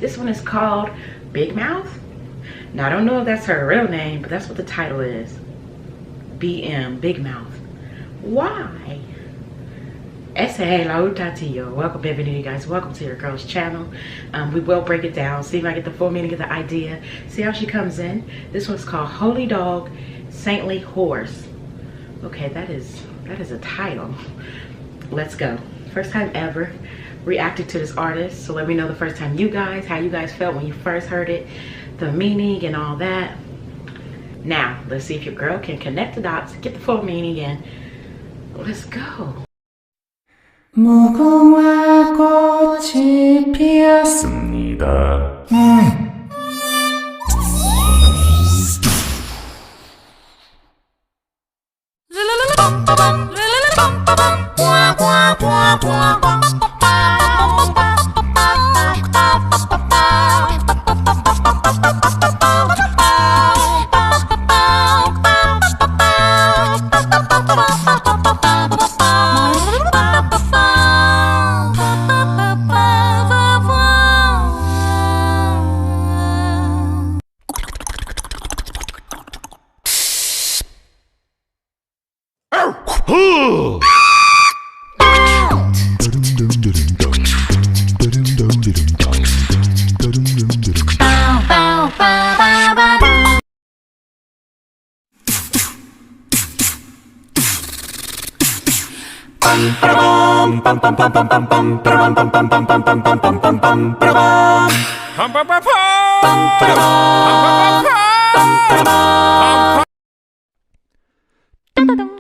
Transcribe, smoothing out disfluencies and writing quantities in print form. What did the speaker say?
This one is called Big Mouth. Now, I don't know if that's her real name, but that's what the title is. BM, Big Mouth. Why? Hello, Tatillo. Welcome, bienvenue, you guys. Welcome to your girl's channel. We will break it down, see if I get the full meaning of the idea, see how she comes in. This one's called Holy Dog, Saintly Horse. Okay, that is a title. Let's go. First time ever reacting to this artist, so let me know the first time you guys, how you guys felt when you first heard it, the meaning and all that. Now, let's see if your girl can connect the dots, get the full meaning, and let's go. 무궁화 꽃이 피었습니다. Dum